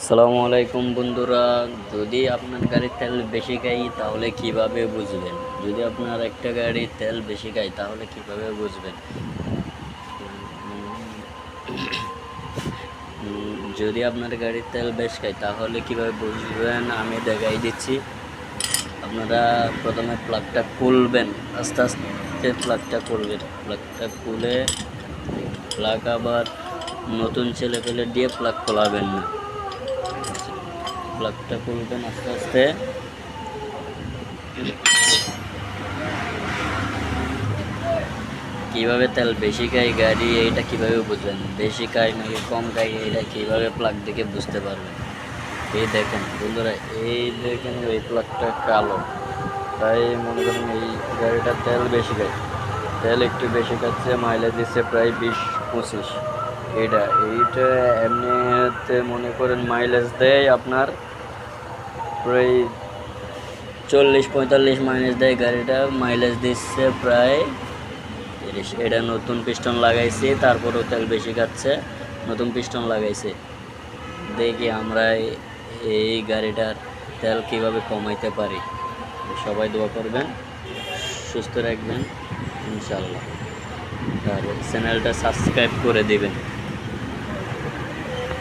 আসসালামু আলাইকুম বন্ধুরা। যদি আপনার গাড়ির তেল বেশি খাই তাহলে কিভাবে বুঝবেন? যদি আপনার একটা গাড়ির তেল বেশি খায় তাহলে কিভাবে বুঝবেন? যদি আপনার গাড়ির তেল বেশ খায় তাহলে কিভাবে বুঝবেন আমি দেখাই দিচ্ছি। আপনারা প্রথমে প্লাগটা খুলবেন, আস্তে আস্তে প্লাগটা খুলবেন। প্লাগটা খুলে প্লাগ আবার নতুন ছেলে ফেলে দিয়ে প্লাগ খোলাবেন না। প্লাগটা খুলবেন আস্তে আস্তে। কিভাবে তেল বেশি খায় গাড়ি এইটা কিভাবে বুঝবেন? বেশি খায় নাকি কম খায় এটা কিভাবে প্লাগ দেখে বুঝতে পারবেন? এই দেখেন বন্ধুরা, এই দেখেন এই প্লাগটা কালো, তাই মনে করেন এই গাড়িটা তেল বেশি খায়। তেল একটু বেশি খাচ্ছে, মাইলেজ দিচ্ছে প্রায় 20-25। এইটা এমনিতে মনে করেন মাইলেজ দেয় আপনার প্রায় 40-45 মাইলেজ দেয় গাড়িটা। মাইলেজ দিচ্ছে প্রায় 30। এটা নতুন পিস্টন লাগাইছে, তারপরেও তেল বেশি খাচ্ছে। নতুন পিস্টন লাগাইছে। দেখি আমরা এই গাড়িটার তেল কিভাবে কমাইতে পারি। সবাই দোয়া করবেন, সুস্থ রাখবেন ইনশাল্লাহ। আর চ্যানেলটা সাবস্ক্রাইব করে দিবেন।